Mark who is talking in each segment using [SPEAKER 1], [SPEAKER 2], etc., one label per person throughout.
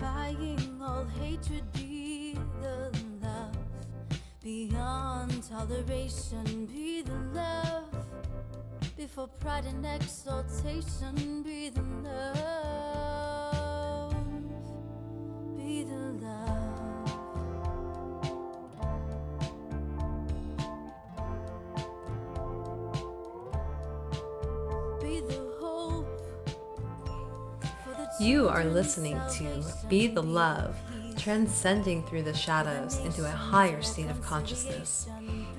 [SPEAKER 1] defying all hatred, be the love. Beyond toleration, be the love. Before pride and exaltation, be the love. Be the love. Be the hope.
[SPEAKER 2] You are listening to Be the Love, transcending through the shadows into a higher state of consciousness.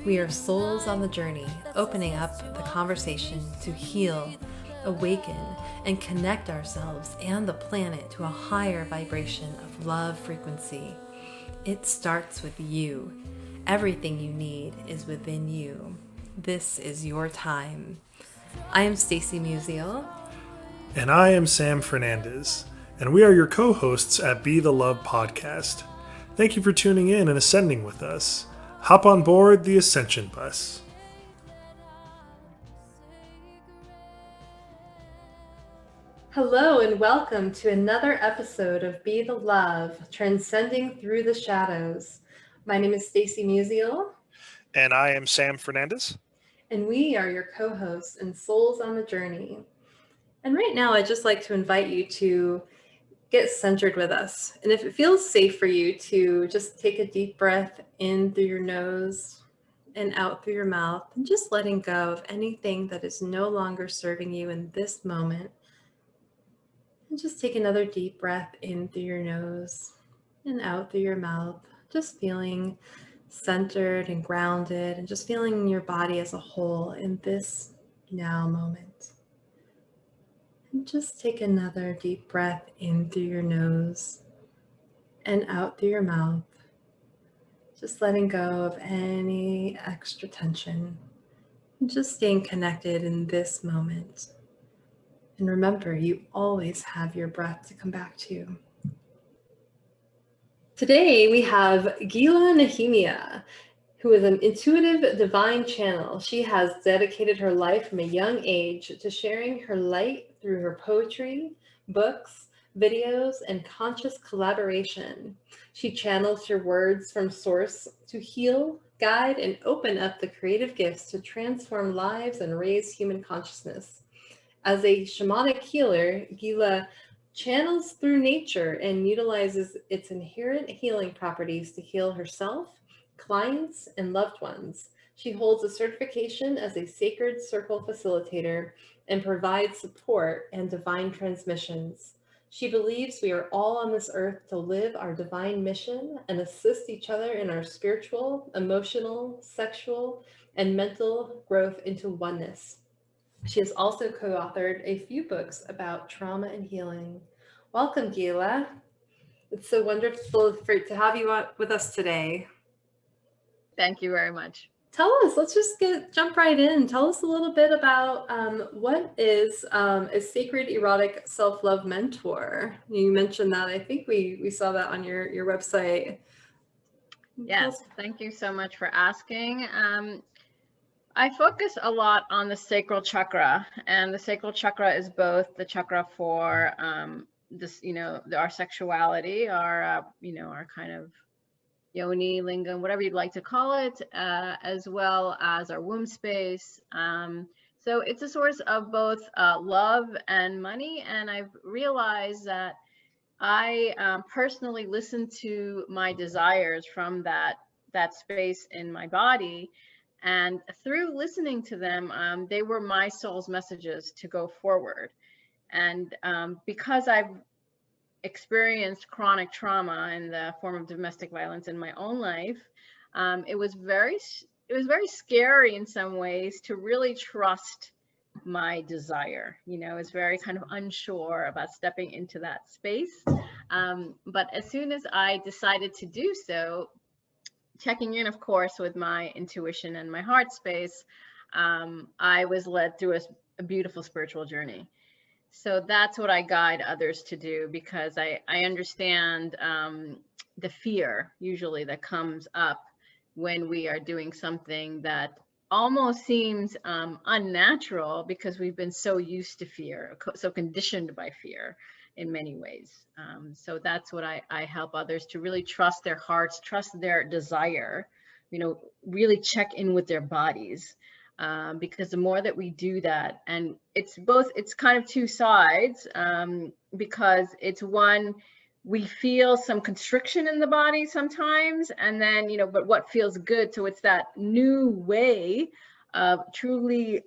[SPEAKER 2] We are souls on the journey, opening up the conversation to heal, awaken, and connect ourselves and the planet to a higher vibration of love frequency. It starts with you. Everything you need is within you. This is your time. I am Stacy Musial.
[SPEAKER 3] And I am Sam Fernandez, and we are your co-hosts at Be the Love podcast. Thank you for tuning in and ascending with us. Hop on board the Ascension Bus.
[SPEAKER 2] Hello and welcome to another episode of Be the Love, transcending through the shadows. My name is Stacy Musial.
[SPEAKER 3] And I am Sam Fernandez.
[SPEAKER 2] And we are your co-hosts and souls on the journey. And right now, I'd just like to invite you to get centered with us. And if it feels safe for you to just take a deep breath in through your nose and out through your mouth, and just letting go of anything that is no longer serving you in this moment. And just take another deep breath in through your nose and out through your mouth, just feeling centered and grounded and just feeling your body as a whole in this now moment. And just take another deep breath in through your nose and out through your mouth, just letting go of any extra tension and just staying connected in this moment. And remember, you always have your breath to come back to. Today we have Gila Nehemia, who is an intuitive divine channel. She has dedicated her life from a young age to sharing her light through her poetry, books, videos, and conscious collaboration. She channels her words from source to heal, guide, and open up the creative gifts to transform lives and raise human consciousness. As a shamanic healer, Gila channels through nature and utilizes its inherent healing properties to heal herself, clients, and loved ones. She holds a certification as a sacred circle facilitator and provides support and divine transmissions. She believes we are all on this earth to live our divine mission and assist each other in our spiritual, emotional, sexual, and mental growth into oneness. She has also co-authored a few books about trauma and healing. Welcome, Gila. It's so wonderful to have you with us today.
[SPEAKER 4] Thank you very much.
[SPEAKER 2] Tell us, let's just jump right in. Tell us a little bit about what is a sacred erotic self-love mentor. You mentioned that. I think we saw that on your website.
[SPEAKER 4] Yes, thank you so much for asking. I focus a lot on the sacral chakra, and the sacral chakra is both the chakra for this, our sexuality, our kind of yoni, lingam, whatever you'd like to call it, as well as our womb space. So it's a source of both love and money. And I've realized that I personally listen to my desires from that space in my body. And through listening to them, they were my soul's messages to go forward. And because I've experienced chronic trauma in the form of domestic violence in my own life, it was very scary in some ways to really trust my desire. It's very kind of unsure about stepping into that space. But as soon as I decided to do so, checking in, of course, with my intuition and my heart space, I was led through a beautiful spiritual journey. So that's what I guide others to do, because I understand the fear usually that comes up when we are doing something that almost seems unnatural, because we've been so used to fear, so conditioned by fear. in many ways. So that's what I help others to really trust their hearts, trust their desire, really check in with their bodies. Because the more that we do that, and it's kind of two sides, because it's one, we feel some constriction in the body sometimes, and then, but what feels good. So it's that new way of truly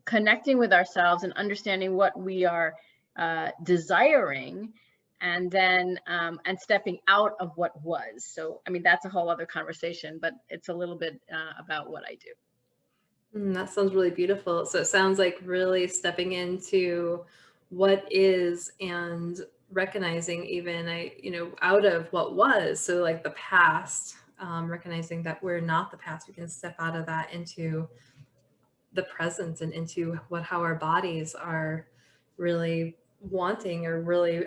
[SPEAKER 4] connecting with ourselves and understanding what we are desiring, and then and stepping out of what was. So, I mean, that's a whole other conversation, but it's a little bit about what I do.
[SPEAKER 2] That sounds really beautiful. So it sounds like really stepping into what is and recognizing even out of what was. So like the past, recognizing that we're not the past. We can step out of that into the present and into how our bodies are really wanting, or really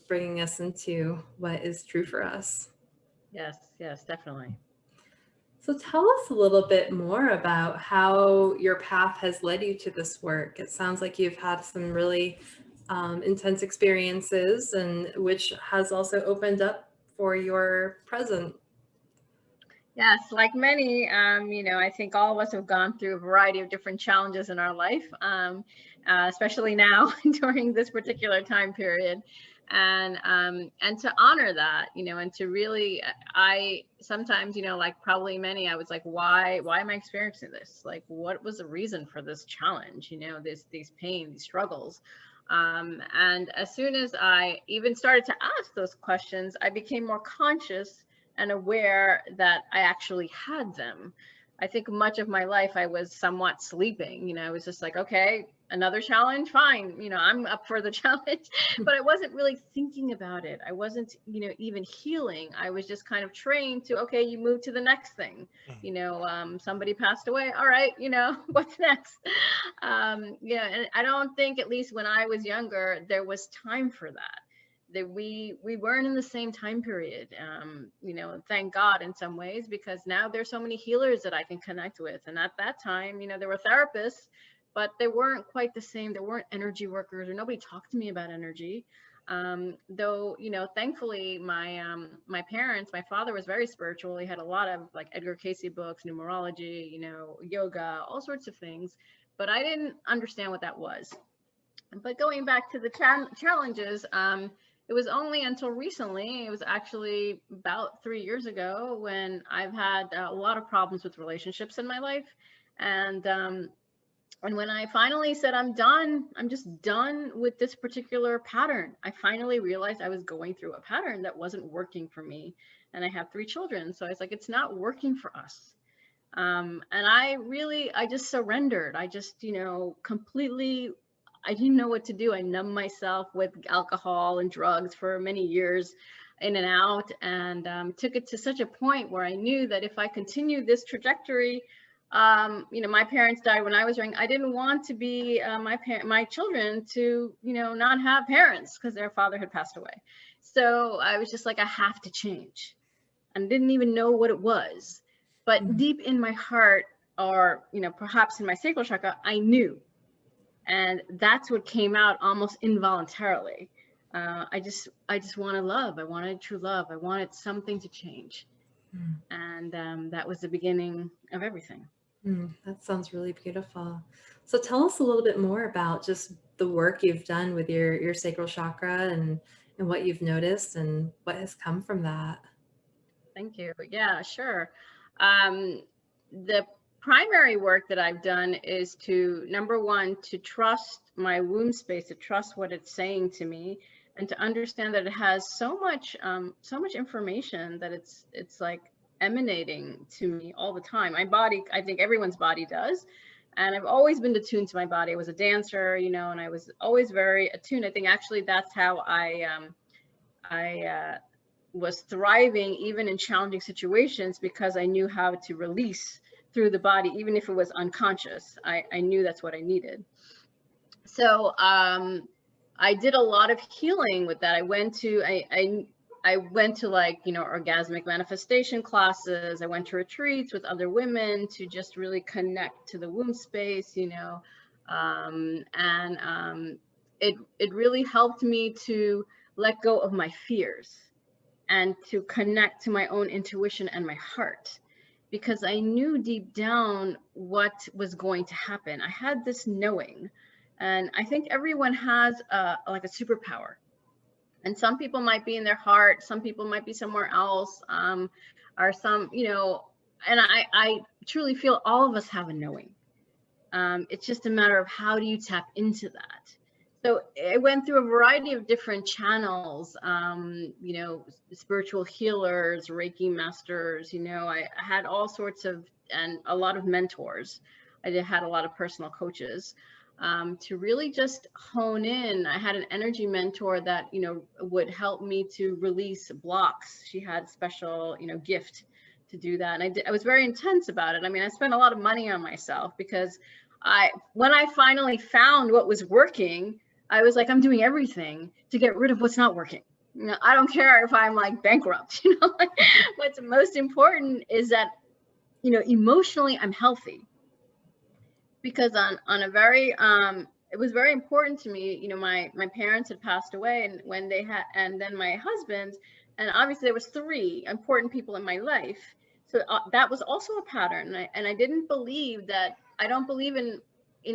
[SPEAKER 2] bringing us into what is true for us.
[SPEAKER 4] Yes, definitely.
[SPEAKER 2] So tell us a little bit more about how your path has led you to this work. It sounds like you've had some really intense experiences, and which has also opened up for your present.
[SPEAKER 4] Yes, like many, I think all of us have gone through a variety of different challenges in our life, especially now during this particular time period. And to honor that, and to really, I sometimes, like probably many, I was like, why am I experiencing this? Like, what was the reason for this challenge? These pain, these struggles. And as soon as I even started to ask those questions, I became more conscious and aware that I actually had them. I think much of my life I was somewhat sleeping. I was just like, okay, another challenge, fine. I'm up for the challenge, but I wasn't really thinking about it. I wasn't, even healing. I was just kind of trained to, okay, you move to the next thing. Somebody passed away. All right, what's next? And I don't think, at least when I was younger, there was time for that. That we weren't in the same time period, thank God in some ways, because now there's so many healers that I can connect with. And at that time, there were therapists, but they weren't quite the same. There weren't energy workers, or nobody talked to me about energy. Though, thankfully my parents, my father was very spiritual. He had a lot of like Edgar Cayce books, numerology, yoga, all sorts of things, but I didn't understand what that was. But going back to the challenges, it was only until recently, it was actually about 3 years ago, when I've had a lot of problems with relationships in my life. And when I finally said, I'm done, I'm just done with this particular pattern, I finally realized I was going through a pattern that wasn't working for me. And I have 3 children. So I was like, it's not working for us. And I just surrendered. I just, completely, I didn't know what to do. I numbed myself with alcohol and drugs for many years, in and out, and took it to such a point where I knew that if I continued this trajectory, my parents died when I was young. I didn't want to be my children to, not have parents, because their father had passed away. So I was just like, I have to change, and didn't even know what it was. But deep in my heart, or, perhaps in my sacral chakra, I knew. And that's what came out almost involuntarily. I just wanted love. I wanted true love. I wanted something to change. And that was the beginning of everything.
[SPEAKER 2] That sounds really beautiful. So tell us a little bit more about just the work you've done with your sacral chakra, and what you've noticed and what has come from that.
[SPEAKER 4] Thank you. Yeah, sure. The primary work that I've done is to, number one, to trust my womb space, to trust what it's saying to me, and to understand that it has so much information that it's like emanating to me all the time. My body, I think everyone's body does. And I've always been attuned to my body. I was a dancer, and I was always very attuned. I think actually that's how I was thriving even in challenging situations, because I knew how to release through the body, even if it was unconscious. I knew that's what I needed. So I did a lot of healing with that. I went to like, orgasmic manifestation classes. I went to retreats with other women to just really connect to the womb space, it really helped me to let go of my fears and to connect to my own intuition and my heart, because I knew deep down what was going to happen. I had this knowing, and I think everyone has like a superpower. And some people might be in their heart, some people might be somewhere else, or some, and I truly feel all of us have a knowing. It's just a matter of how do you tap into that. So I went through a variety of different channels, spiritual healers, Reiki masters, I had all sorts of, and a lot of mentors. Had a lot of personal coaches to really just hone in. I had an energy mentor that, would help me to release blocks. She had a special, gift to do that. And I was very intense about it. I mean, I spent a lot of money on myself because when I finally found what was working, I was like, I'm doing everything to get rid of what's not working. I don't care if I'm like bankrupt, what's most important is that, emotionally I'm healthy. Because on a very, it was very important to me, my parents had passed away, and when they had, and then my husband, and obviously there was 3 important people in my life. So that was also a pattern. And I didn't believe that, I don't believe in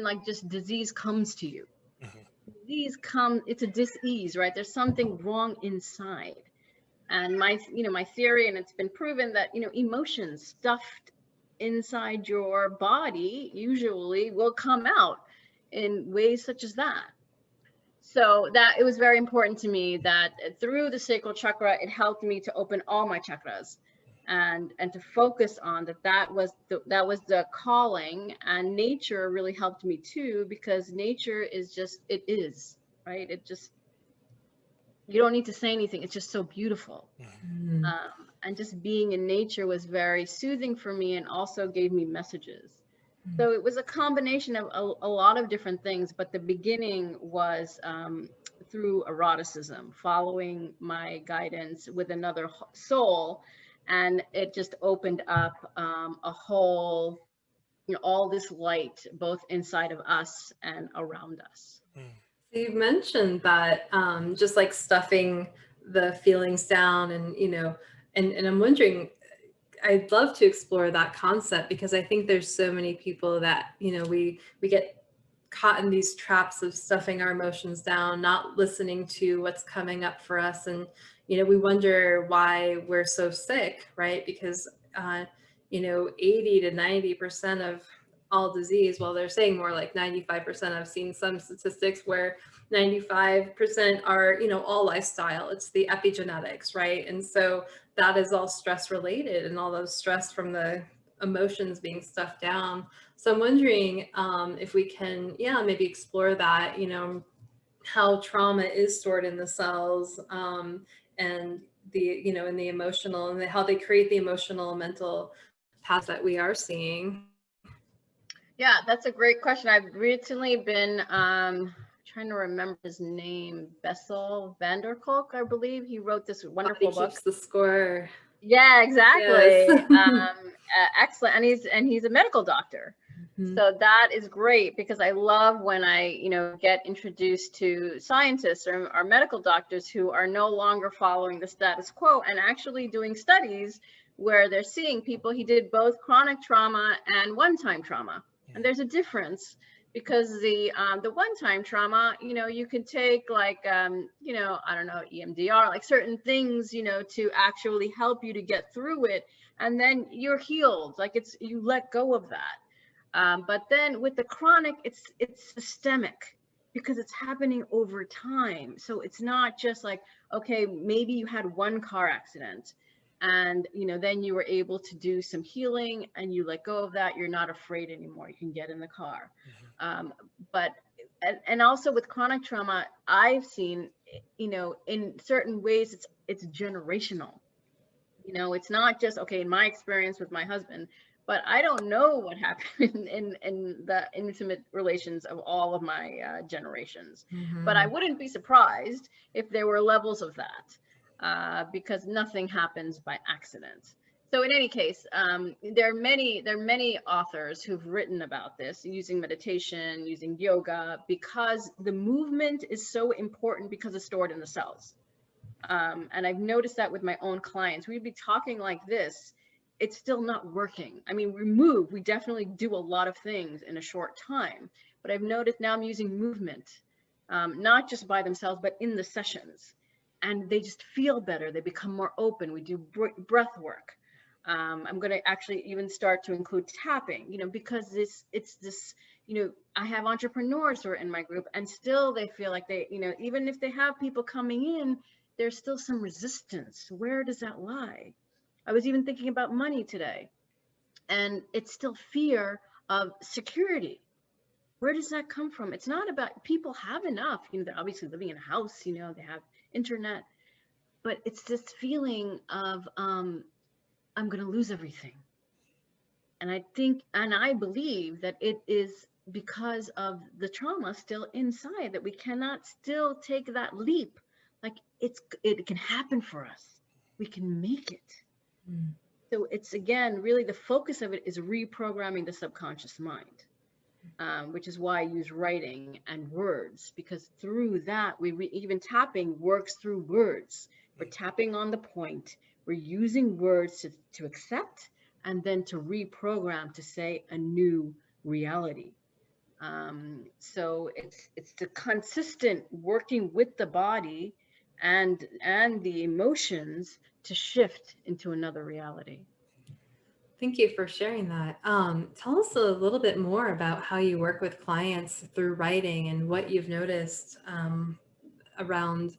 [SPEAKER 4] like just disease comes to you. Disease it's a dis-ease, right? There's something wrong inside. And my theory, and it's been proven that, emotions stuffed inside your body usually will come out in ways such as that. So that it was very important to me that through the sacral chakra, it helped me to open all my chakras and to focus on that was the calling. And nature really helped me too, because nature is just, it is, right? It just, you don't need to say anything. It's just so beautiful. And just being in nature was very soothing for me, and also gave me messages. So it was a combination of a lot of different things, but the beginning was through eroticism, following my guidance with another soul. And it just opened up a whole, all this light, both inside of us and around us.
[SPEAKER 2] So you mentioned that just like stuffing the feelings down, and and I'm wondering, I'd love to explore that concept, because I think there's so many people that we get caught in these traps of stuffing our emotions down, not listening to what's coming up for us, and we wonder why we're so sick, right? Because 80 to 90% of all disease, well, they're saying more like 95%. I've seen some statistics where 95% are, all lifestyle. It's the epigenetics, right? And so that is all stress related, and all those stress from the emotions being stuffed down. So I'm wondering if we can, maybe explore that, how trauma is stored in the cells, and the, in the emotional, and how they create the emotional, mental paths that we are seeing.
[SPEAKER 4] Yeah, that's a great question. I've recently been trying to remember his name, Bessel van der Kolk, I believe. He wrote this wonderful book.
[SPEAKER 2] Keeps the score.
[SPEAKER 4] Yeah, exactly.
[SPEAKER 2] Yes.
[SPEAKER 4] Excellent. And he's a medical doctor. So that is great, because I love when I, get introduced to scientists or medical doctors who are no longer following the status quo and actually doing studies where they're seeing people. He did both chronic trauma and one-time trauma. And there's a difference, because the one-time trauma, you could take like, I don't know, EMDR, like certain things, to actually help you to get through it. And then you're healed, like you let go of that. But then with the chronic, it's systemic, because it's happening over time. So it's not just like, okay, maybe you had one car accident, and then you were able to do some healing and you let go of that. You're not afraid anymore. You can get in the car. But and also with chronic trauma, I've seen, in certain ways, it's generational. It's not just, okay, in my experience with my husband, but I don't know what happened in the intimate relations of all of my generations. But I wouldn't be surprised if there were levels of that. Because nothing happens by accident. So in any case, there are many authors who've written about this using meditation, using yoga, because the movement is so important because it's stored in the cells. And I've noticed that with my own clients. We'd be talking like this, it's still not working. I mean, we definitely do a lot of things in a short time, but I've noticed now I'm using movement, not just by themselves, but in the sessions. And they just feel better. They become more open. We do breath work. I'm going to actually even start to include tapping, because it's this, I have entrepreneurs who are in my group, and still they feel like they, even if they have people coming in, there's still some resistance. Where does that lie? I was even thinking about money today, and it's still fear of security. Where does that come from? It's not about, people have enough, they're obviously living in a house, they have internet, but it's this feeling of, I'm going to lose everything. And I believe that it is because of the trauma still inside, that we cannot still take that leap. Like it can happen for us. We can make it.
[SPEAKER 2] Mm.
[SPEAKER 4] So it's, again, really the focus of it is reprogramming the subconscious mind, which is why I use writing and words, because through that, even tapping works through words. We're tapping on the point. We're using words to accept, and then to reprogram to say a new reality. So it's the consistent working with the body and the emotions to shift into another reality.
[SPEAKER 2] Thank you for sharing that. Tell us a little bit more about how you work with clients through writing and what you've noticed around,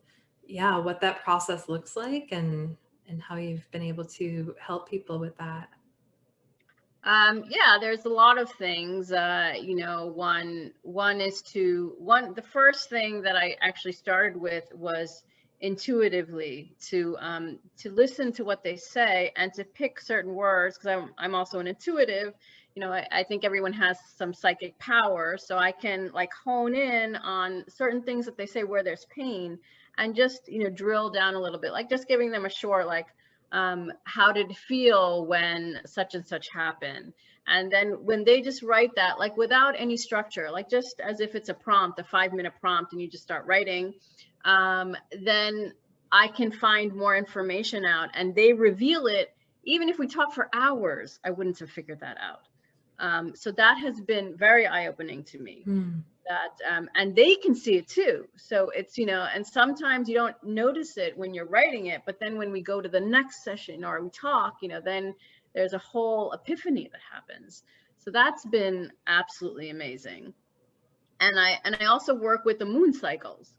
[SPEAKER 2] what that process looks like, and how you've been able to help people with that.
[SPEAKER 4] Yeah, there's a lot of things. The first thing that I actually started with was intuitively to listen to what they say and to pick certain words, because I'm also an intuitive. I think everyone has some psychic power, so I can like hone in on certain things that they say where there's pain, and just drill down a little bit, like just giving them a short, like, how did it feel when such and such happened? And then when they just write that, like without any structure, like just as if it's a prompt, a 5-minute prompt, and you just start writing, then I can find more information out, and they reveal it. Even if we talk for hours, I wouldn't have figured that out. So that has been very eye-opening to me. That and they can see it too. So it's, and sometimes you don't notice it when you're writing it, but then when we go to the next session or we talk, then there's a whole epiphany that happens. So that's been absolutely amazing. And I also work with the moon cycles.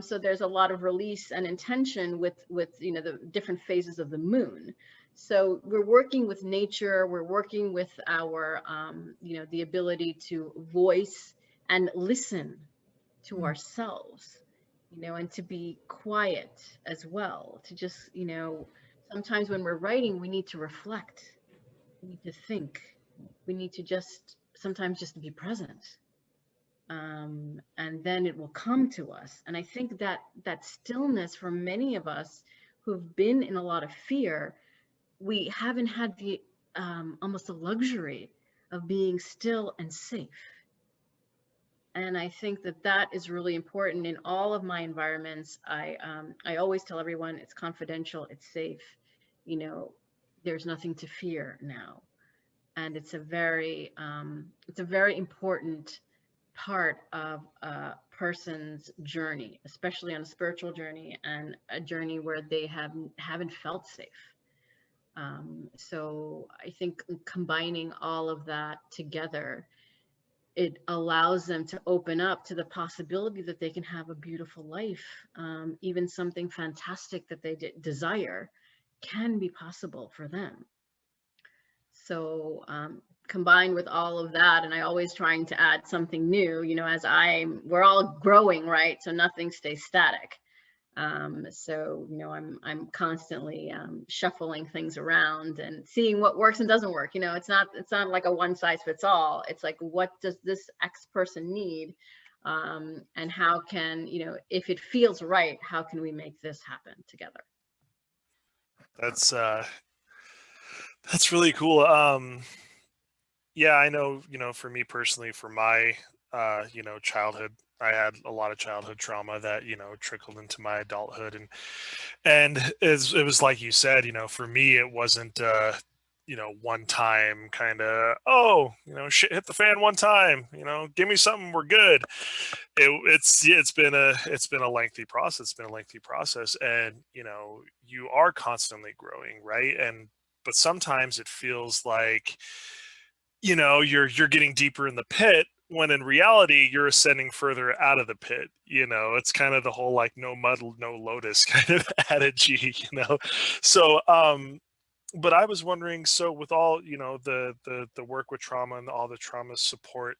[SPEAKER 4] So there's a lot of release and intention with the different phases of the moon. So we're working with nature, we're working with our the ability to voice and listen to ourselves, and to be quiet as well, to just, sometimes when we're writing, we need to reflect, we need to think, we need to sometimes just be present. And then it will come to us. And I think that stillness, for many of us who've been in a lot of fear, we haven't had the almost the luxury of being still and safe. And I think that is really important in all of my environments. I always tell everyone it's confidential, it's safe. There's nothing to fear now, and it's a very important part of a person's journey, especially on a spiritual journey and a journey where they haven't felt safe. So I think combining all of that together, it allows them to open up to the possibility that they can have a beautiful life. Even something fantastic that they desire can be possible for them. So combined with all of that, and I always trying to add something new, as we're all growing, right? So nothing stays static. So, I'm constantly shuffling things around and seeing what works and doesn't work. It's not like a one size fits all. It's like, what does this X person need? And how can, if it feels right, how can we make this happen together?
[SPEAKER 3] That's That's really cool. Yeah, I know, for me personally, for my, childhood, I had a lot of childhood trauma that, trickled into my adulthood. And it was like you said, for me, it wasn't, one time kind of, oh, shit hit the fan one time, give me something, we're good. It's been a lengthy process. It's been a lengthy process. And, you are constantly growing, right? But sometimes it feels like, you're getting deeper in the pit when in reality you're ascending further out of the pit. It's kind of the whole like no mud no lotus kind of adage. So but I was wondering, so with all the work with trauma and all the trauma support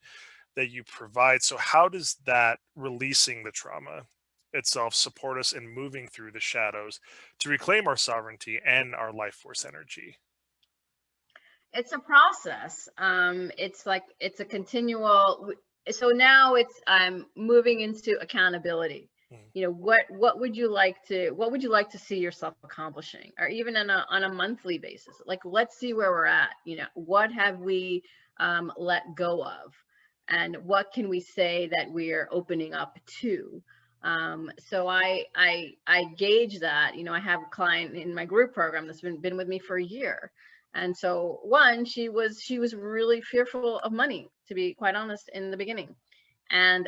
[SPEAKER 3] that you provide, so how does that releasing the trauma itself support us in moving through the shadows to reclaim our sovereignty and our life force energy?
[SPEAKER 4] It's a process. It's like it's a continual. So now it's I'm moving into accountability.
[SPEAKER 3] Mm.
[SPEAKER 4] What would you like to see yourself accomplishing, or even on a monthly basis? Like, let's see where we're at. What have we let go of, and what can we say that we're opening up to? So I gauge that. I have a client in my group program that's been with me for a year. And so one, she was really fearful of money, to be quite honest, in the beginning. And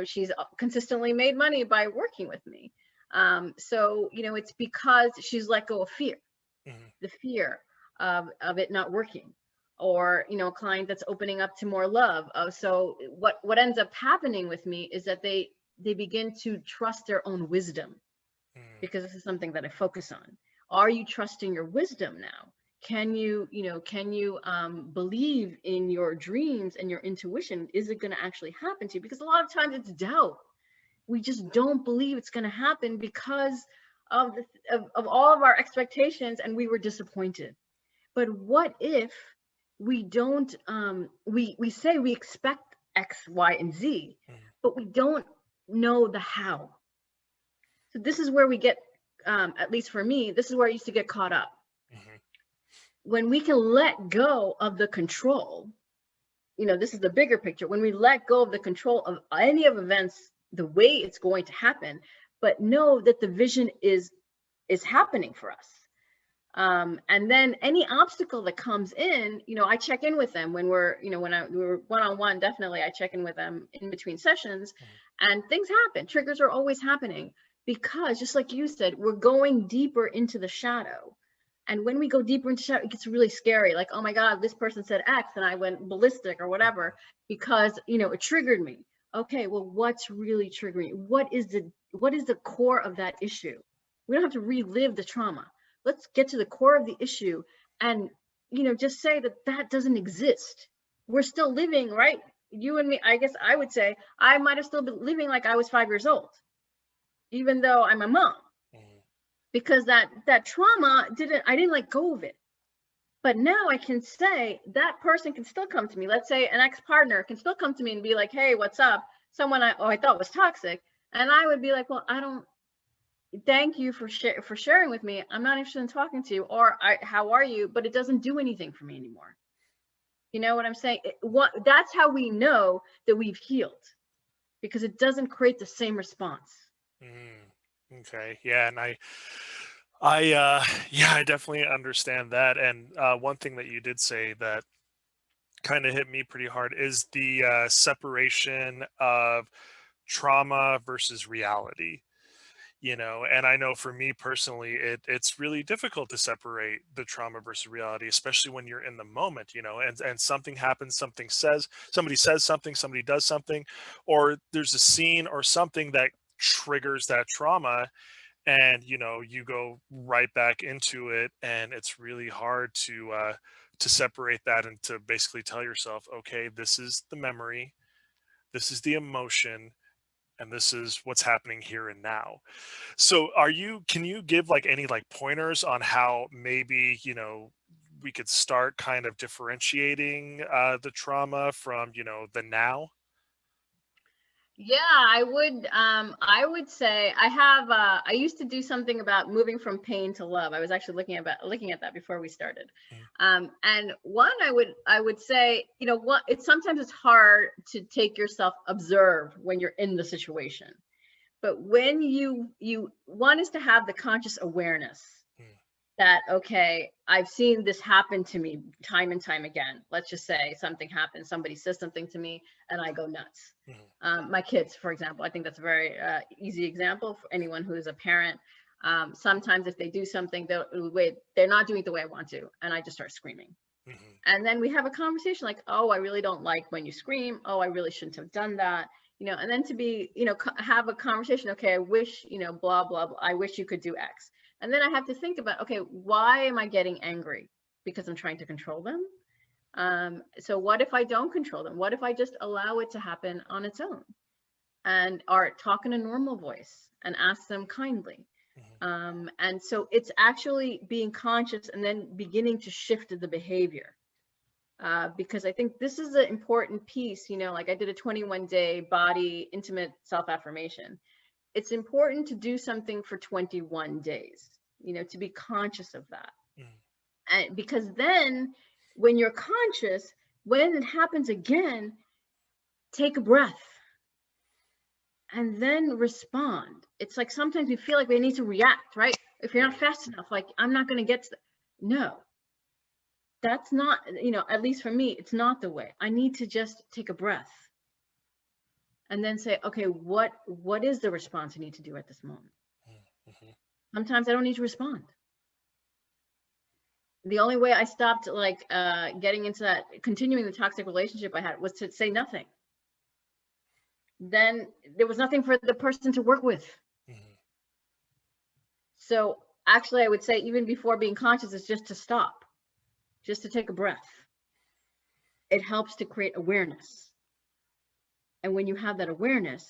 [SPEAKER 4] she's consistently made money by working with me. So it's because she's let go of fear,
[SPEAKER 3] Mhm.
[SPEAKER 4] the fear of it not working, or a client that's opening up to more love. So what ends up happening with me is that they begin to trust their own wisdom,
[SPEAKER 3] Mm.
[SPEAKER 4] because this is something that I focus on. Are you trusting your wisdom now? Can you believe in your dreams and your intuition? Is it going to actually happen to you? Because a lot of times it's doubt. We just don't believe it's going to happen because of all of our expectations, and we were disappointed. But what if we don't, we say we expect X, Y, and Z,
[SPEAKER 3] Mm.
[SPEAKER 4] but we don't know the how. So this is where we get, at least for me, this is where I used to get caught up.
[SPEAKER 3] Mhm.
[SPEAKER 4] When we can let go of the control, this is the bigger picture. When we let go of the control of any of events, the way it's going to happen, but know that the vision is happening for us. And then any obstacle that comes in, I check in with them when we're one-on-one. Definitely, I check in with them in between sessions,
[SPEAKER 3] Mhm.
[SPEAKER 4] and things happen. Triggers are always happening because, just like you said, we're going deeper into the shadow. And when we go deeper into shadow, it gets really scary. Like, oh my God, this person said X and I went ballistic or whatever because it triggered me. Okay, well, what's really triggering you? What is the core of that issue? We don't have to relive the trauma. Let's get to the core of the issue and just say that doesn't exist. We're still living, right? You and me, I guess I would say I might have still been living like I was 5 years old, even though I'm a mom,
[SPEAKER 3] Mhm.
[SPEAKER 4] because that trauma I didn't let go of it. But now I can say that person can still come to me. Let's say an ex-partner can still come to me and be like, hey, what's up? Someone I thought was toxic. And I would be like, well, I don't, thank you for sharing with me. I'm not interested in talking to you, or how are you? But it doesn't do anything for me anymore. You know what I'm saying? That's how we know that we've healed, because it doesn't create the same response.
[SPEAKER 3] Mm. Okay. Yeah, and yeah, I definitely understand that. And one thing that you did say that kind of hit me pretty hard is the separation of trauma versus reality. And I know for me personally, it's really difficult to separate the trauma versus reality, especially when you're in the moment. And something happens, somebody says something, somebody does something, or there's a scene or something that triggers that trauma, and you go right back into it, and it's really hard to separate that and to basically tell yourself, okay, this is the memory, this is the emotion, and this is what's happening here and now. So can you give like any like pointers on how maybe we could start kind of differentiating the trauma from the now?
[SPEAKER 4] Yeah, I would say I used to do something about moving from pain to love. I was actually looking at that before we started. And one, I would say, you know what, sometimes it's hard to take yourself observe when you're in the situation. But when one is to have the conscious awareness that, okay, I've seen this happen to me time and time again. Let's just say something happens, somebody says something to me and I go nuts. My kids, for example, I think that's a very easy example for anyone who is a parent. Sometimes if they do something, they're not doing it the way I want to, and I just start screaming. And then we have a conversation like, oh, I really don't like when you scream. Oh, I really shouldn't have done that. You know, and then to be, you know, have a conversation. Okay, I wish, you know, blah, blah, blah. I wish you could do X. And then I have to think about, okay, why am I getting angry? Because I'm trying to control them. So what if I don't control them? What if I just allow it to happen on its own and talk in a normal voice and ask them kindly? And so it's actually being conscious and then beginning to shift the behavior. Because I think this is an important piece, you know, like I did a 21-day body intimate self-affirmation. It's important to do something for 21 days, you know, to be conscious of that. And because then when you're conscious, when it happens again, take a breath and then respond. It's like sometimes we feel like we need to react, right? If you're not fast enough, like I'm not going to get to no. That's not, you know, at least for me, it's not the way. I need to just take a breath and then say, okay, what is the response I need to do at this moment? Sometimes I don't need to respond. The only way I stopped like getting into that, continuing the toxic relationship I had was to say nothing. Then there was nothing for the person to work with. So actually I would say even before being conscious is just to stop, just to take a breath. It helps to create awareness. And when you have that awareness,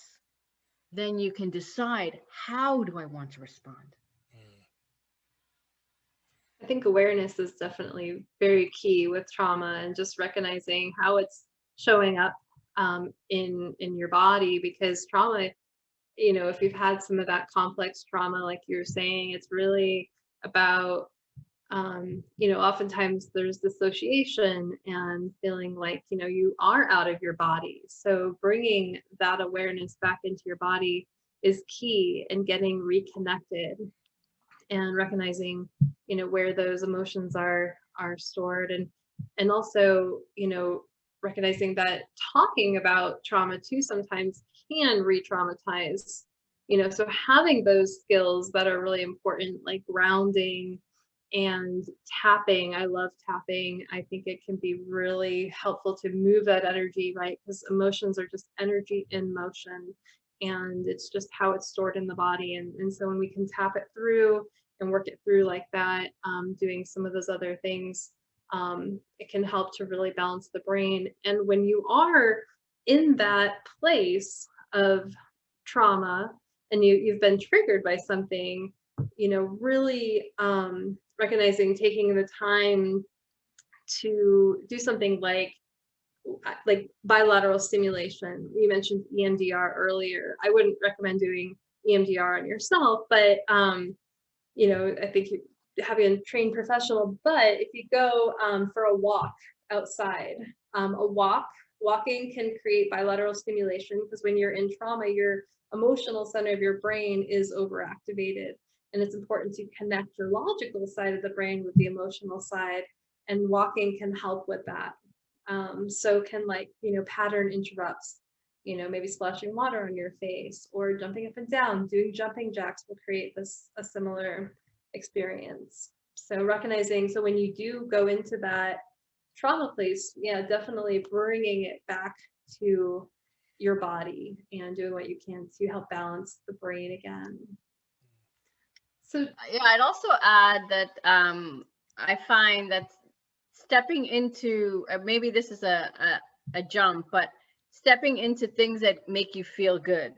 [SPEAKER 4] then you can decide, how do I want to respond?
[SPEAKER 2] I think awareness is definitely very key with trauma, and just recognizing how it's showing up in your body, because trauma, you know, if you've had some of that complex trauma, like you're saying, it's really about you know, oftentimes there's dissociation and feeling like, you know, you are out of your body. So bringing that awareness back into your body is key, and getting reconnected and recognizing, you know, where those emotions are stored, and also, you know, recognizing that talking about trauma too sometimes can re-traumatize, you know. So having those skills that are really important, like grounding and tapping. I love tapping. I think it can be really helpful to move that energy, right? Because emotions are just energy in motion, and it's just how it's stored in the body. And so when we can tap it through and work it through like that, doing some of those other things, it can help to really balance the brain. And when you are in that place of trauma and you've been triggered by something, you know, really recognizing, taking the time to do something like bilateral stimulation. You mentioned EMDR earlier. I wouldn't recommend doing EMDR on yourself, but you know, I think you having a trained professional. But if you go for a walk outside, walking can create bilateral stimulation, because when you're in trauma, your emotional center of your brain is overactivated. And it's important to connect your logical side of the brain with the emotional side, and walking can help with that. So can, like, you know, pattern interrupts, you know, maybe splashing water on your face or jumping up and down, doing jumping jacks will create a similar experience. So recognizing, so when you do go into that trauma place, yeah, definitely bringing it back to your body and doing what you can to help balance the brain again. So
[SPEAKER 4] yeah, I'd also add that I find that stepping into maybe this is a jump, but stepping into things that make you feel good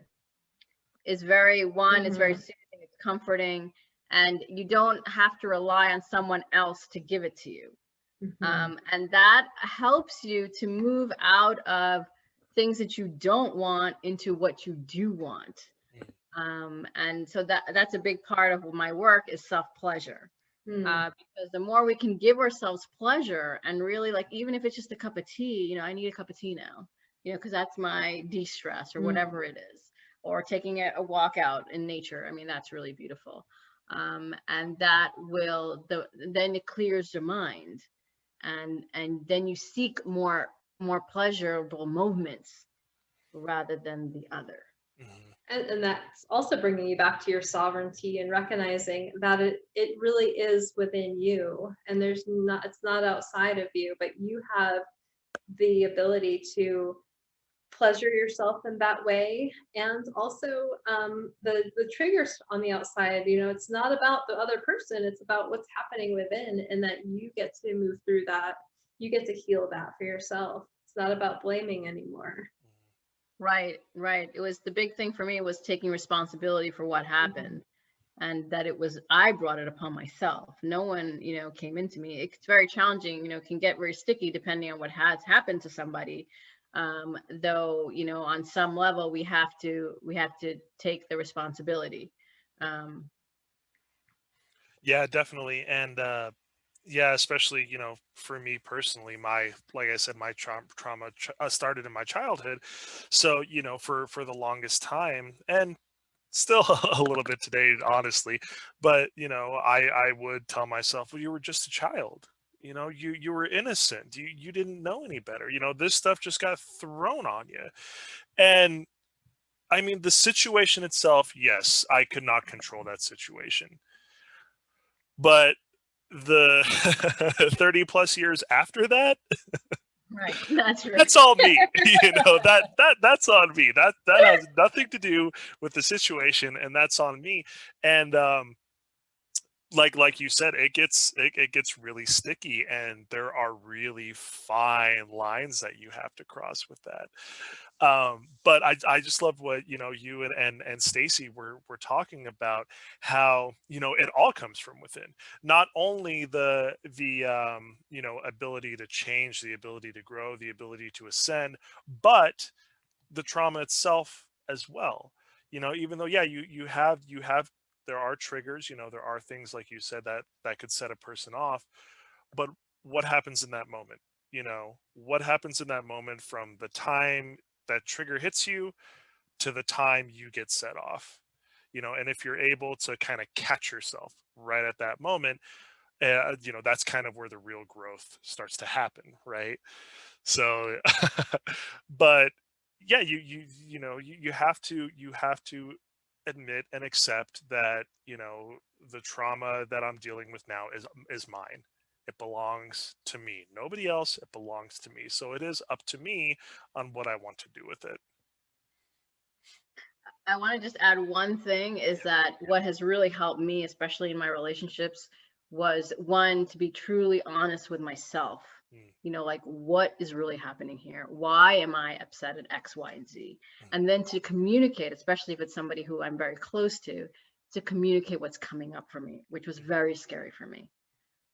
[SPEAKER 4] is very it's very soothing, it's comforting, and you don't have to rely on someone else to give it to you. And that helps you to move out of things that you don't want into what you do want. And so that's a big part of my work is self-pleasure. Because the more we can give ourselves pleasure and really, like, even if it's just a cup of tea, you know, I need a cup of tea now, you know, because that's my de-stress or whatever it is, or taking a walk out in nature. I mean, that's really beautiful. And that will, then it clears your mind, and then you seek more pleasurable moments rather than the other.
[SPEAKER 2] And that's also bringing you back to your sovereignty and recognizing that it really is within you, and it's not outside of you, but you have the ability to pleasure yourself in that way. And also the triggers on the outside, you know, it's not about the other person, it's about what's happening within, and that you get to move through that, you get to heal that for yourself. It's not about blaming anymore.
[SPEAKER 4] Right. It was the big thing for me was taking responsibility for what happened, and that I brought it upon myself. No one, you know, came into me. It's very challenging, you know, can get very sticky depending on what has happened to somebody. Though, you know, on some level we have to take the responsibility.
[SPEAKER 3] Yeah, definitely. And yeah, especially, you know, for me personally, like I said, my trauma started in my childhood. So, you know, for the longest time, and still a little bit today, honestly, but, you know, I would tell myself, well, you were just a child. You know, you were innocent. You didn't know any better. You know, this stuff just got thrown on you. And I mean, the situation itself, yes, I could not control that situation. But the 30 plus years after that,
[SPEAKER 4] Right. That's right.
[SPEAKER 3] that's all me. You know, that's on me. That has nothing to do with the situation, and that's on me. And like you said, it gets really sticky, and there are really fine lines that you have to cross with that. But I just love what, you know, you and Stacy were talking about, how, you know, it all comes from within. Not only the you know, ability to change, the ability to grow, the ability to ascend, but the trauma itself as well. You know, even though, yeah, you have there are triggers, you know, there are things like you said that could set a person off, but what happens in that moment? You know, what happens in that moment from the time that trigger hits you to the time you get set off? You know, and if you're able to kind of catch yourself right at that moment, you know, that's kind of where the real growth starts to happen, right? So but yeah, you know, you have to admit and accept that, you know, the trauma that I'm dealing with now is mine. It belongs to me, nobody else. It belongs to me, so it is up to me on what I want to do with it.
[SPEAKER 4] I want to just add one thing is
[SPEAKER 3] Yeah.
[SPEAKER 4] that what has really helped me, especially in my relationships, was one, to be truly honest with myself.
[SPEAKER 3] Mm,
[SPEAKER 4] You know, like, what is really happening here? Why am I upset at X, Y, and Z? And then to communicate, especially if it's somebody who I'm very close to communicate what's coming up for me, which was very scary for me.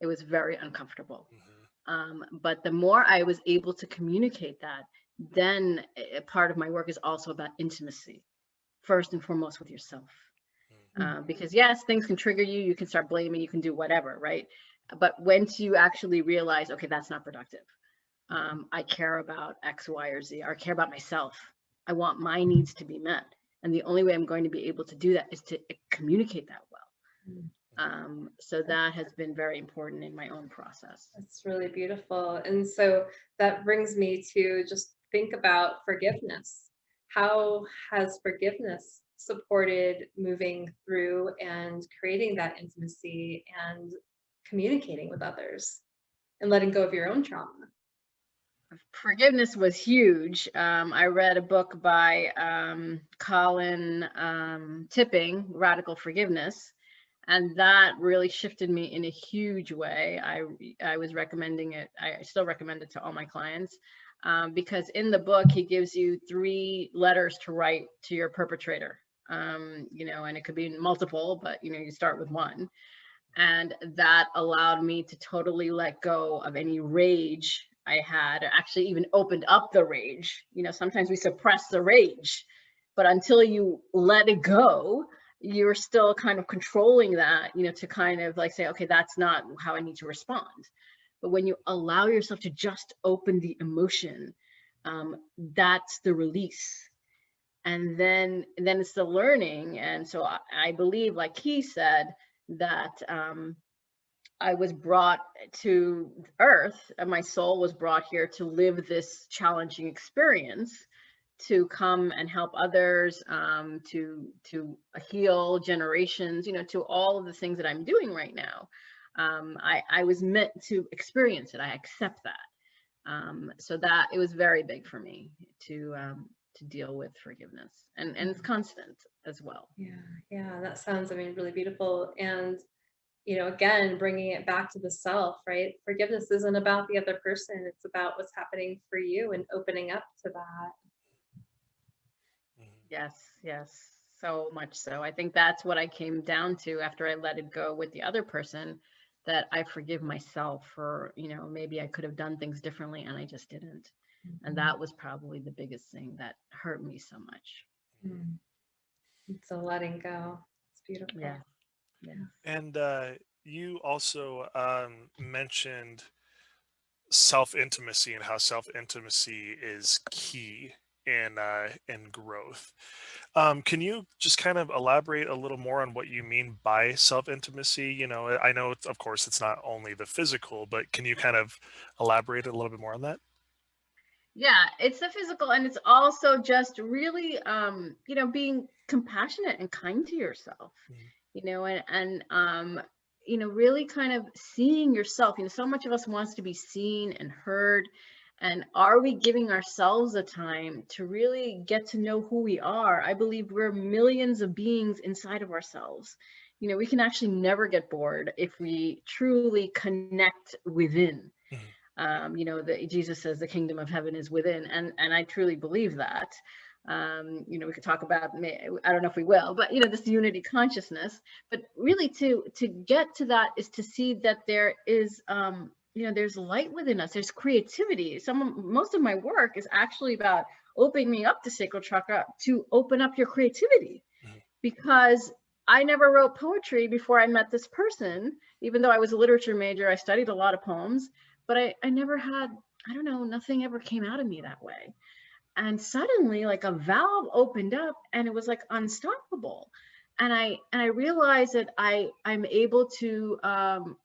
[SPEAKER 4] It was very uncomfortable. But the more I was able to communicate that, then a part of my work is also about intimacy, first and foremost with yourself. Because yes, things can trigger you, you can start blaming, you can do whatever, right? But once you actually realize, okay, that's not productive. I care about X, Y, or Z. I care about myself. I want my needs to be met. And the only way I'm going to be able to do that is to communicate that well. So that has been very important in my own process.
[SPEAKER 2] That's really beautiful. And so that brings me to just think about forgiveness. How has forgiveness supported moving through and creating that intimacy and communicating with others and letting go of your own trauma?
[SPEAKER 4] Forgiveness was huge. I read a book by Colin Tipping, Radical Forgiveness, and that really shifted me in a huge way. I was recommending it. I still recommend it to all my clients, because in the book he gives you 3 letters to write to your perpetrator. You know, and it could be multiple, but you know, you start with one. And that allowed me to totally let go of any rage I had actually even opened up the rage. You know, sometimes we suppress the rage, but until you let it go, you're still kind of controlling that, you know, to kind of like say, okay, that's not how I need to respond. But when you allow yourself to just open the emotion, that's the release. And then it's the learning. And so I believe, like he said, that I was brought to earth, and my soul was brought here to live this challenging experience, to come and help others, to heal generations, you know, to all of the things that I'm doing right now. I was meant to experience it. I accept that. So that it was very big for me to deal with forgiveness, and it's constant as well.
[SPEAKER 2] Yeah, that sounds, I mean, really beautiful. And you know, again, bringing it back to the self, right? Forgiveness isn't about the other person. It's about what's happening for you and opening up to that.
[SPEAKER 4] Yes, so much so. I think that's what I came down to after I let it go with the other person, that I forgive myself for, you know, maybe I could have done things differently and I just didn't. And that was probably the biggest thing that hurt me so much.
[SPEAKER 2] So letting go. It's beautiful.
[SPEAKER 4] Yeah.
[SPEAKER 3] And you also mentioned self-intimacy and how self-intimacy is key in growth. Can you just kind of elaborate a little more on what you mean by self-intimacy? You know, I know of course it's not only the physical, but can you kind of elaborate a little bit more on that?
[SPEAKER 4] Yeah, it's the physical, and it's also just really you know, being compassionate and kind to yourself. You know, and you know, really kind of seeing yourself. You know, so much of us wants to be seen and heard, and are we giving ourselves the time to really get to know who we are? I believe we're millions of beings inside of ourselves. You know, we can actually never get bored if we truly connect within. You know, Jesus says the kingdom of heaven is within, and I truly believe that. You know, we could talk about, I don't know if we will, but you know, this unity consciousness. But really, to get to that is to see that there is, you know, there's light within us. There's creativity. Most of my work is actually about opening up the sacral chakra to open up your creativity, because I never wrote poetry before I met this person. Even though I was a literature major, I studied a lot of poems, but I never had, I don't know, nothing ever came out of me that way. And suddenly, like, a valve opened up and it was like unstoppable. And I realized that I'm able to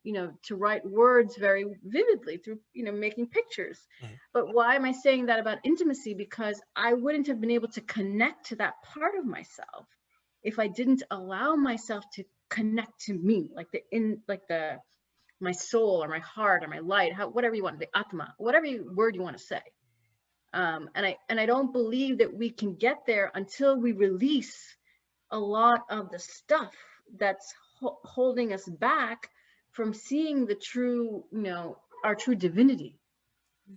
[SPEAKER 4] you know, to write words very vividly through, you know, making pictures. But why am I saying that about intimacy? Because I wouldn't have been able to connect to that part of myself if I didn't allow myself to connect to me, like my soul or my heart or my light, whatever you want, the atma, whatever word you want to say. And I don't believe that we can get there until we release a lot of the stuff that's holding us back from seeing the true, you know, our true divinity.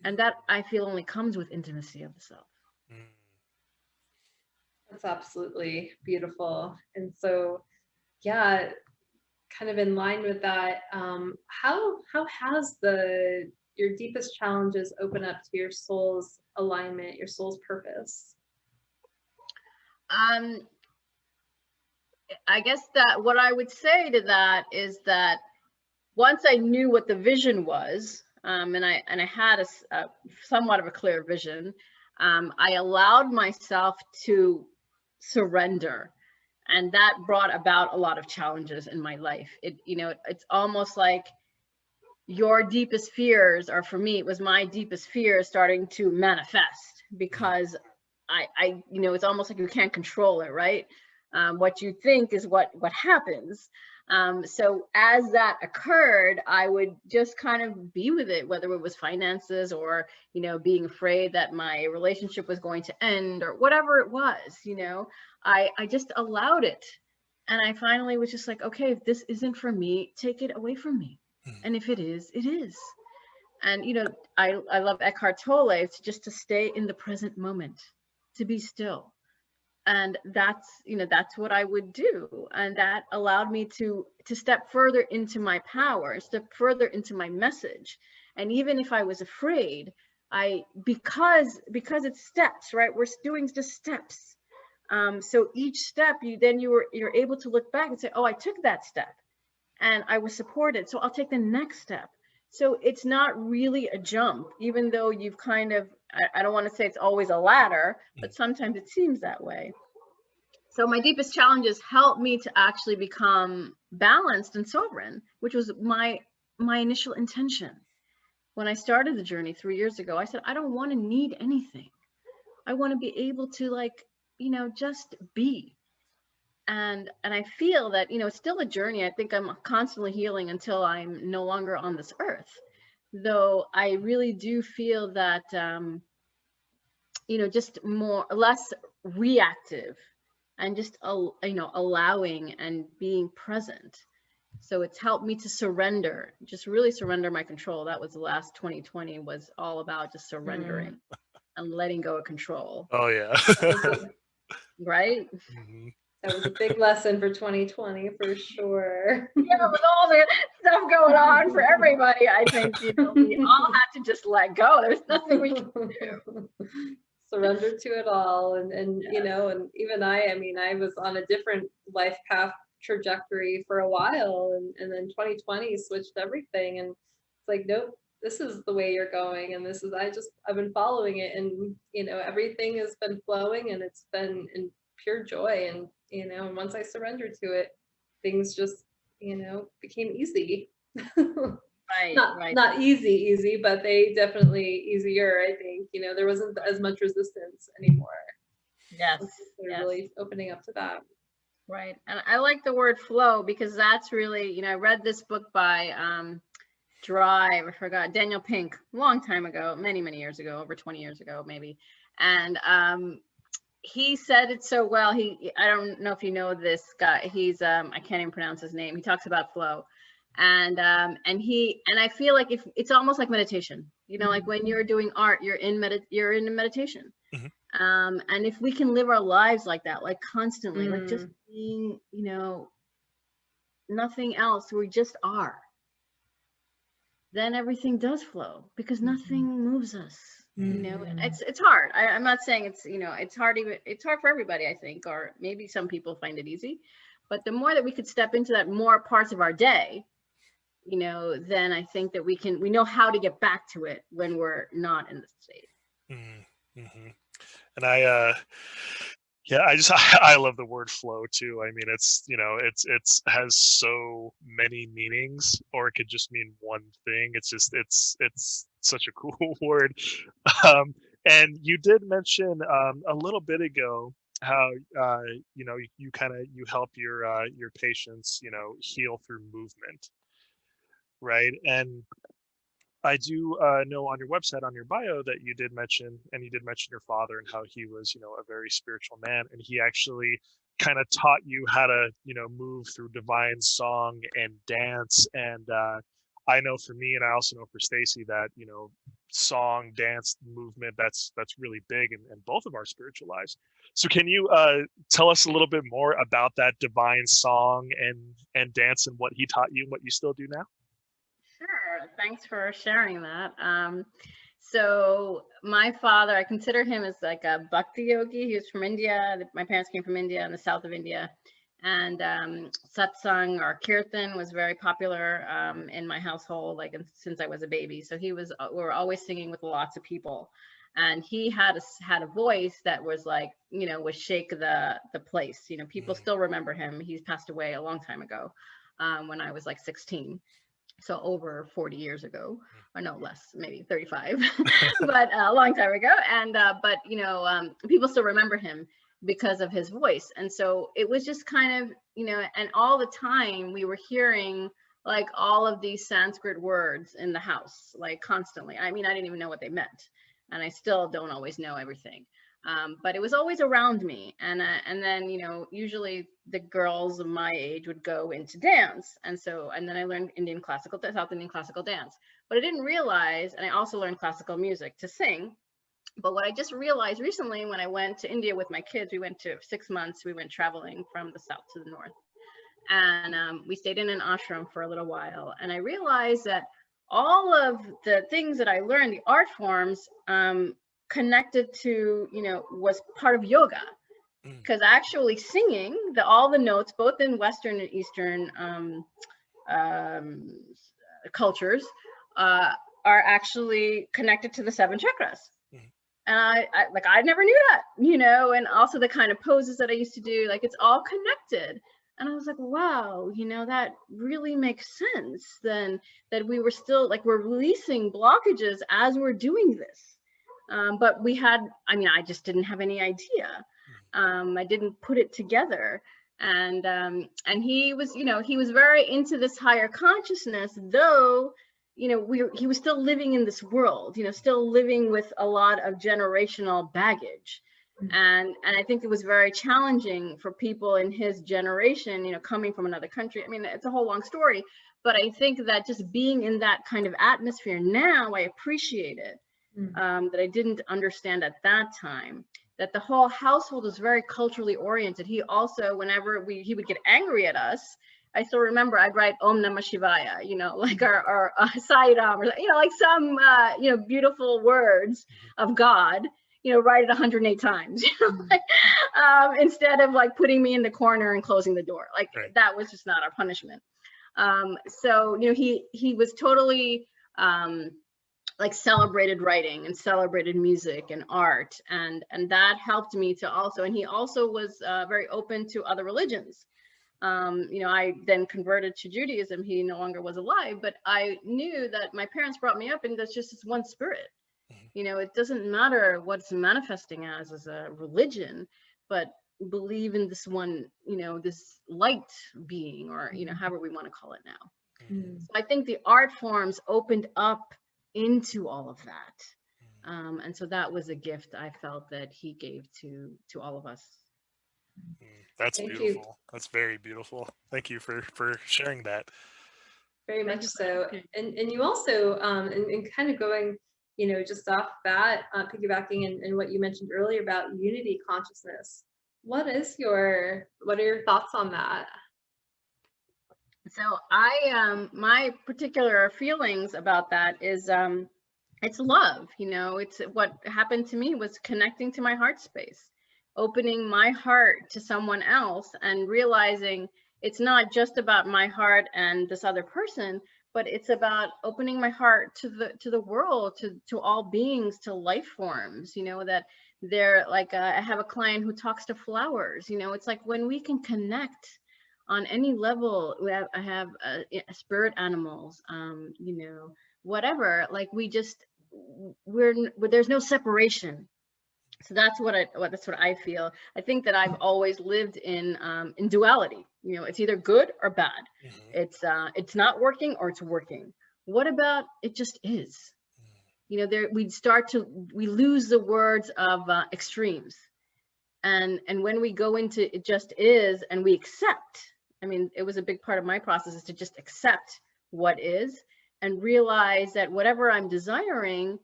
[SPEAKER 4] And that, I feel, only comes with intimacy of the self.
[SPEAKER 2] That's absolutely beautiful. And so, yeah, kind of in line with that, how has your deepest challenges open up to your soul's alignment, your soul's purpose?
[SPEAKER 4] I guess that what I would say to that is that once I knew what the vision was, and I had a somewhat of a clear vision, I allowed myself to surrender, and that brought about a lot of challenges in my life. You know, it's almost like your deepest fears, or for me, it was my deepest fear starting to manifest, because I you know, it's almost like you can't control it, right? What you think is what happens. So as that occurred, I would just kind of be with it, whether it was finances or, you know, being afraid that my relationship was going to end or whatever it was, you know, I just allowed it. And I finally was just like, okay, if this isn't for me, take it away from me. And if it is, it is. And, you know, I love Eckhart Tolle. It's just to stay in the present moment, to be still. And that's, you know, that's what I would do. And that allowed me to step further into my power, step further into my message. And even if I was afraid, because it's steps, right? We're doing just steps. So each step, you're able to look back and say, oh, I took that step and I was supported, so I'll take the next step. So it's not really a jump, even though you've kind of, I don't want to say it's always a ladder, but sometimes it seems that way. So my deepest challenges helped me to actually become balanced and sovereign, which was my initial intention. When I started the journey 3 years ago, I said, I don't want to need anything. I want to be able to just be. And I feel that, it's still a journey. I think I'm constantly healing until I'm no longer on this earth. Though I really do feel that, just less reactive and just, allowing and being present. So it's helped me to surrender, just really surrender my control. That was the last 2020 was all about just surrendering and letting go of control.
[SPEAKER 3] Oh yeah.
[SPEAKER 4] Right?
[SPEAKER 2] That was a big lesson for 2020 for sure.
[SPEAKER 4] Yeah, with all the stuff going on for everybody, I think, we all had to just let go. There's nothing we can do.
[SPEAKER 2] Surrender to it all. And
[SPEAKER 4] Yes.
[SPEAKER 2] And even I was on a different life path trajectory for a while, and then 2020 switched everything, and it's like, nope, this is the way you're going, and this is, I've been following it, and everything has been flowing, and it's been in pure joy, and and once I surrendered to it, things just became easy.
[SPEAKER 4] Right,
[SPEAKER 2] not easy, but they definitely easier. I think there wasn't as much resistance anymore.
[SPEAKER 4] Yes,
[SPEAKER 2] They're really opening up to that.
[SPEAKER 4] Right. And I like the word flow, because that's really, I read this book by Drive, I forgot, Daniel Pink, a long time ago, many years ago, over 20 years ago maybe. And he said it so well. I don't know if you know this guy, he's I can't even pronounce his name. He talks about flow. And I feel like if it's almost like meditation, like when you're doing art, you're in a meditation. And if we can live our lives like that, like constantly, like just being, nothing else, we just are, then everything does flow, because nothing moves us. And it's hard. I'm not saying it's, it's hard for everybody, I think, or maybe some people find it easy, but the more that we could step into that more parts of our day, then I think that we know how to get back to it when we're not in the state.
[SPEAKER 3] And I love the word flow too. I mean, it's has so many meanings, or it could just mean one thing. It's such a cool word. And you did mention a little bit ago how you help your patients heal through movement, right? And I do know on your website, on your bio, that you did mention your father and how he was, a very spiritual man, and he actually kind of taught you how to, move through divine song and dance. And I know for me, and I also know for Stacy, that song, dance, movement, that's really big in both of our spiritual lives. So can you tell us a little bit more about that divine song and dance, and what he taught you and what you still do now?
[SPEAKER 4] Sure. Thanks for sharing that. So my father, I consider him as like a bhakti yogi. He was from India. My parents came from India, in the south of India. And satsang or kirtan was very popular in my household, since I was a baby. So we were always singing with lots of people. And he had a voice that was like, would shake the place. People still remember him. He's passed away a long time ago, when I was like 16. So over 40 years ago, or no, less, maybe 35, but a long time ago. And, but people still remember him because of his voice. And so it was just kind of, and all the time we were hearing like all of these Sanskrit words in the house, like constantly. I mean, I didn't even know what they meant, and I still don't always know everything. But it was always around me. And then, usually the girls of my age would go into dance. And then I learned South Indian classical dance. But I didn't realize, and I also learned classical music to sing. But what I just realized recently, when I went to India with my kids, we went to 6 months, we went traveling from the south to the north. And we stayed in an ashram for a little while. And I realized that all of the things that I learned, the art forms, connected to, was part of yoga. Because actually singing, all the notes, both in Western and Eastern cultures, are actually connected to the 7 chakras. And I never knew that, and also the kind of poses that I used to do, like it's all connected. And I was like, wow, that really makes sense then, that we were still like, we're releasing blockages as we're doing this. But I just didn't have any idea. I didn't put it together. And he was, he was very into this higher consciousness, though, he was still living in this world, still living with a lot of generational baggage. And I think it was very challenging for people in his generation, coming from another country. I mean, it's a whole long story, but I think that just being in that kind of atmosphere now, I appreciate it, that I didn't understand at that time. That the whole household is very culturally oriented. He also, whenever he would get angry at us, I still remember I'd write Om Namah Shivaya, like our Sai Ram, or, like some, beautiful words of God, write it 108 times, instead of like putting me in the corner and closing the door. Like that was just not our punishment. So, he was totally, like celebrated writing and celebrated music and art, and that helped me to also, and he also was very open to other religions. I then converted to Judaism. He no longer was alive, but I knew that my parents brought me up and there's just this one spirit. It doesn't matter what it's manifesting as a religion, but believe in this one, this light being, or however we want to call it now. So I think the art forms opened up into all of that, and so that was a gift I felt that he gave to all of us.
[SPEAKER 3] That's beautiful. That's very beautiful. Thank you for sharing that.
[SPEAKER 2] Very much so. And you also, and kind of going, just off that, piggybacking and what you mentioned earlier about unity consciousness. What are your thoughts on that?
[SPEAKER 4] So my particular feelings about that is, it's love, it's what happened to me was connecting to my heart space, opening my heart to someone else and realizing it's not just about my heart and this other person, but it's about opening my heart to the world, to all beings, to life forms, that they're like, I have a client who talks to flowers, it's like when we can connect on any level. I have spirit animals, whatever, like there's no separation. So that's what I feel. I think that I've always lived in duality. It's either good or bad. It's not working or it's working. What about it just is? We lose the words of extremes, and when we go into it just is, and we accept. I mean, it was a big part of my process, is to just accept what is and realize that whatever I'm desiring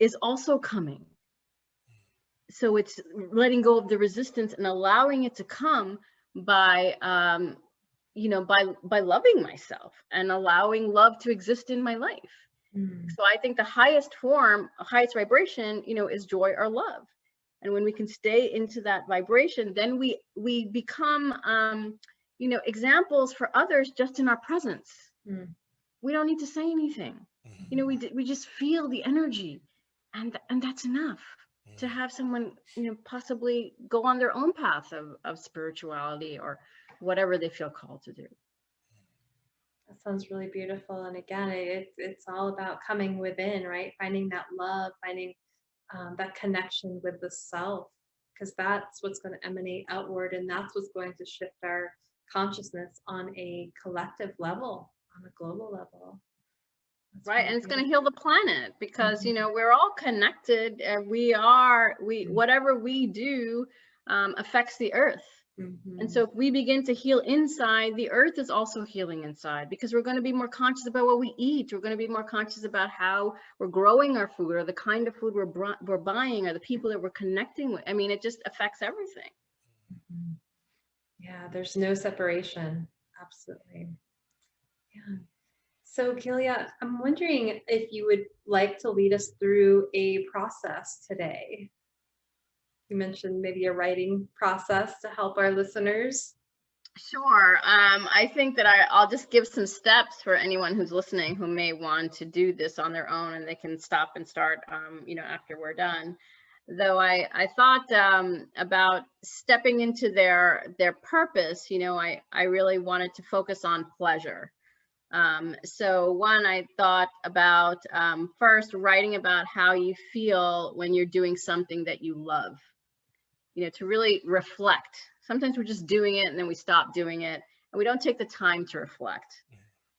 [SPEAKER 4] is also coming. So it's letting go of the resistance and allowing it to come by, by loving myself and allowing love to exist in my life. So I think the highest form, highest vibration, is joy or love. And when we can stay into that vibration, then we become, examples for others just in our presence. We don't need to say anything. We just feel the energy, and that's enough to have someone, possibly go on their own path of spirituality or whatever they feel called to do.
[SPEAKER 2] That sounds really beautiful. And again, it's all about coming within, right? Finding that love, finding that connection with the self, because that's what's going to emanate outward, and that's what's going to shift our consciousness on a collective level, on a global level. That's
[SPEAKER 4] right. And it's going to heal the planet, because we're all connected, and whatever we do affects the earth. And so if we begin to heal inside, the earth is also healing inside, because we're going to be more conscious about what we eat. We're going to be more conscious about how we're growing our food, or the kind of food we're buying, or the people that we're connecting with. I mean, it just affects everything.
[SPEAKER 2] Yeah, there's no separation. Absolutely. Yeah. So, Gilia, I'm wondering if you would like to lead us through a process today. You mentioned maybe a writing process to help our listeners.
[SPEAKER 4] Sure. I think that I'll just give some steps for anyone who's listening who may want to do this on their own, and they can stop and start, after we're done. Though I thought about stepping into their purpose, I really wanted to focus on pleasure. So one, I thought about first writing about how you feel when you're doing something that you love, to really reflect. Sometimes we're just doing it and then we stop doing it and we don't take the time to reflect.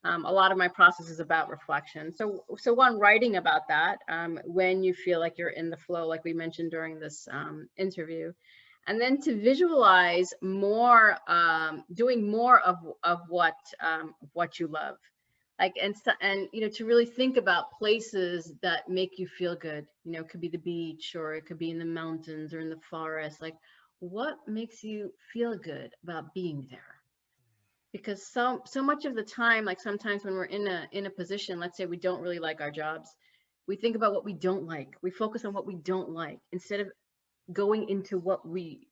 [SPEAKER 4] A lot of my process is about reflection. So one, writing about that when you feel like you're in the flow, like we mentioned during this interview, and then to visualize more, doing more of what you love, like and to really think about places that make you feel good. It could be the beach, or it could be in the mountains or in the forest. Like, what makes you feel good about being there? Because so much of the time, like sometimes when we're in a position, let's say we don't really like our jobs, we think about what we don't like. We focus on what we don't like instead of going into what we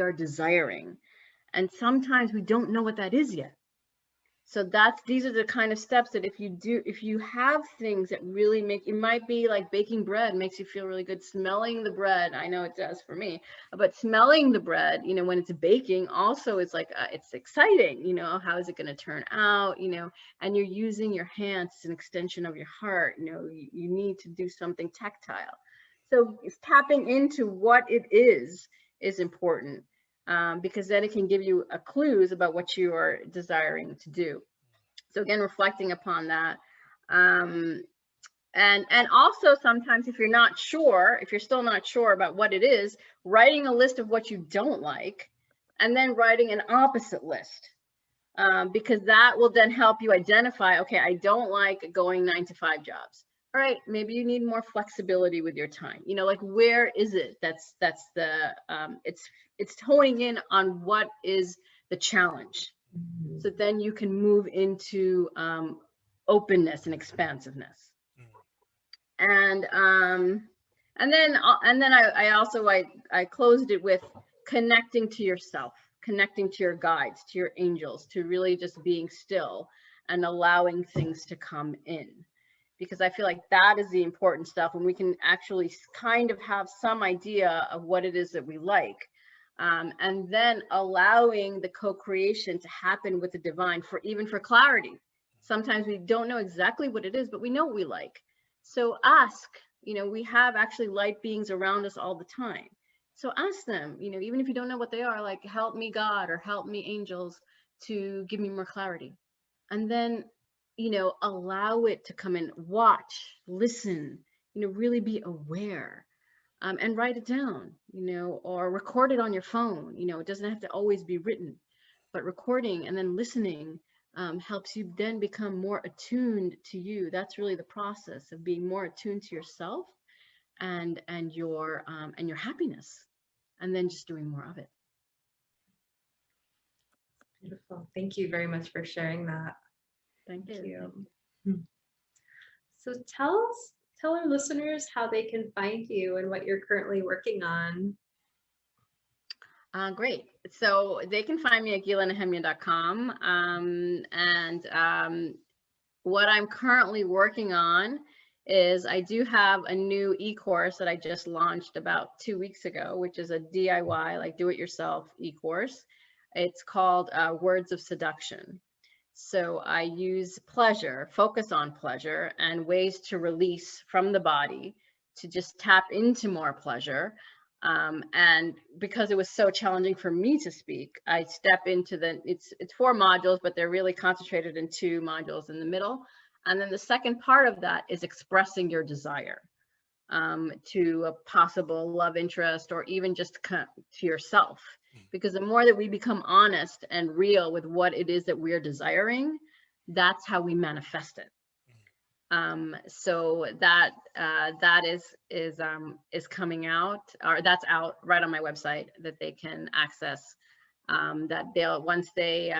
[SPEAKER 4] are desiring. And sometimes we don't know what that is yet. So these are the kind of steps that if you have things that really it might be like baking bread makes you feel really good. Smelling the bread, I know it does for me, but smelling the bread, when it's baking also is like, it's exciting, how is it going to turn out, and you're using your hands as an extension of your heart. You need to do something tactile. So it's tapping into what it is important. Because then it can give you clues about what you are desiring to do. So again, reflecting upon that. And also sometimes if you're still not sure about what it is, writing a list of what you don't like, and then writing an opposite list. Because that will then help you identify, okay, I don't like going 9-to-5 jobs. All right, maybe you need more flexibility with your time. Like, where is it? That's the it's honing in on what is the challenge. Mm-hmm. So then you can move into openness and expansiveness. Mm-hmm. And then I also closed it with connecting to yourself, connecting to your guides, to your angels, to really just being still and allowing things to come in. Because I feel like that is the important stuff, when we can actually kind of have some idea of what it is that we like. And then allowing the co-creation to happen with the divine even for clarity. Sometimes we don't know exactly what it is, but we know what we like. So ask, we have actually light beings around us all the time. So ask them, even if you don't know what they are, like, help me God, or help me angels to give me more clarity. And then, allow it to come in, watch, listen, really be aware. And write it down, or record it on your phone. It doesn't have to always be written, but recording and then listening helps you then become more attuned to you. That's really the process of being more attuned to yourself and your happiness, and then just doing more of it.
[SPEAKER 2] Beautiful. Thank you very much for sharing that.
[SPEAKER 4] Thank you.
[SPEAKER 2] So tell our listeners how they can find you and what you're currently working on.
[SPEAKER 4] Great. So they can find me at gilanehemia.com. What I'm currently working on is I do have a new e-course that I just launched about 2 weeks ago, which is a DIY, like do-it-yourself e-course. It's called Words of Seduction. So I use pleasure, focus on pleasure, and ways to release from the body to just tap into more pleasure. And because it was so challenging for me to speak, I step into it's 4 modules, but they're really concentrated in 2 modules in the middle. And then the second part of that is expressing your desire to a possible love interest, or even just to yourself. Because the more that we become honest and real with what it is that we're desiring, that's how we manifest it. So that is coming out, or that's out right on my website, that they can access. That they'll, once they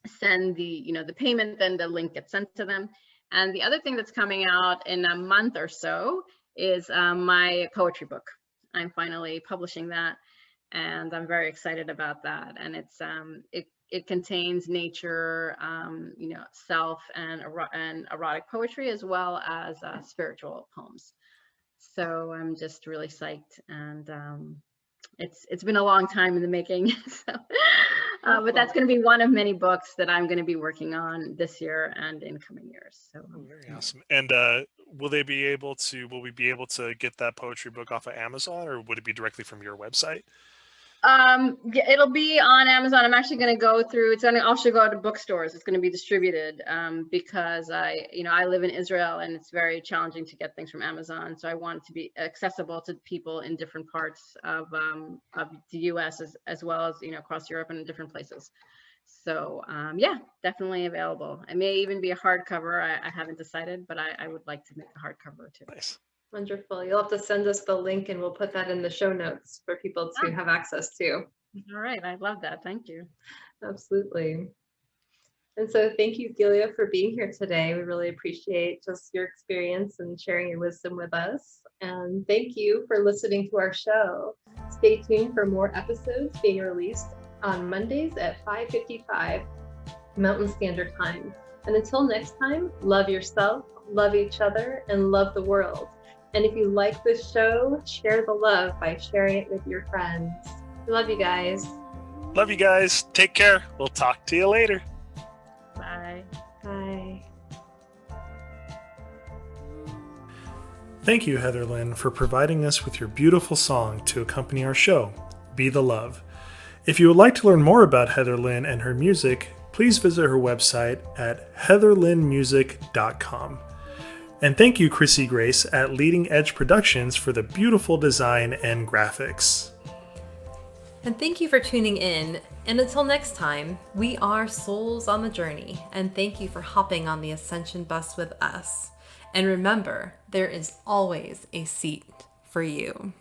[SPEAKER 4] send the payment, then the link gets sent to them. And the other thing that's coming out in a month or so is my poetry book. I'm finally publishing that, and I'm very excited about that. And it contains nature, self and erotic poetry, as well as spiritual poems. So I'm just really psyched, and it's been a long time in the making. So, but that's going to be one of many books that I'm going to be working on this year and in coming years. So
[SPEAKER 3] Very awesome. And will we be able to get that poetry book off of Amazon, or would it be directly from your website?
[SPEAKER 4] It'll be on Amazon. I'm actually going to go through. It's going to also go to bookstores. It's going to be distributed because I live in Israel, and it's very challenging to get things from Amazon. So I want it to be accessible to people in different parts of the U.S. as well as across Europe and in different places. So yeah, definitely available. It may even be a hardcover. I haven't decided, but I would like to make a hardcover too.
[SPEAKER 3] Nice.
[SPEAKER 2] Wonderful. You'll have to send us the link and we'll put that in the show notes for people to have access to.
[SPEAKER 4] All right. I love that. Thank you.
[SPEAKER 2] Absolutely. And so thank you, Gila, for being here today. We really appreciate just your experience and sharing your wisdom with us. And thank you for listening to our show. Stay tuned for more episodes being released on Mondays at 5:55 Mountain Standard Time. And until next time, love yourself, love each other, and love the world. And if you like this show, share the love by sharing it with your friends. Love you guys.
[SPEAKER 3] Love you guys. Take care. We'll talk to you later.
[SPEAKER 4] Bye.
[SPEAKER 2] Bye.
[SPEAKER 3] Thank you, Heather Lynn, for providing us with your beautiful song to accompany our show, Be the Love. If you would like to learn more about Heather Lynn and her music, please visit her website at heatherlynnmusic.com. And thank you, Chrissy Grace at Leading Edge Productions, for the beautiful design and graphics.
[SPEAKER 2] And thank you for tuning in. And until next time, we are souls on the journey. And thank you for hopping on the Ascension bus with us. And remember, there is always a seat for you.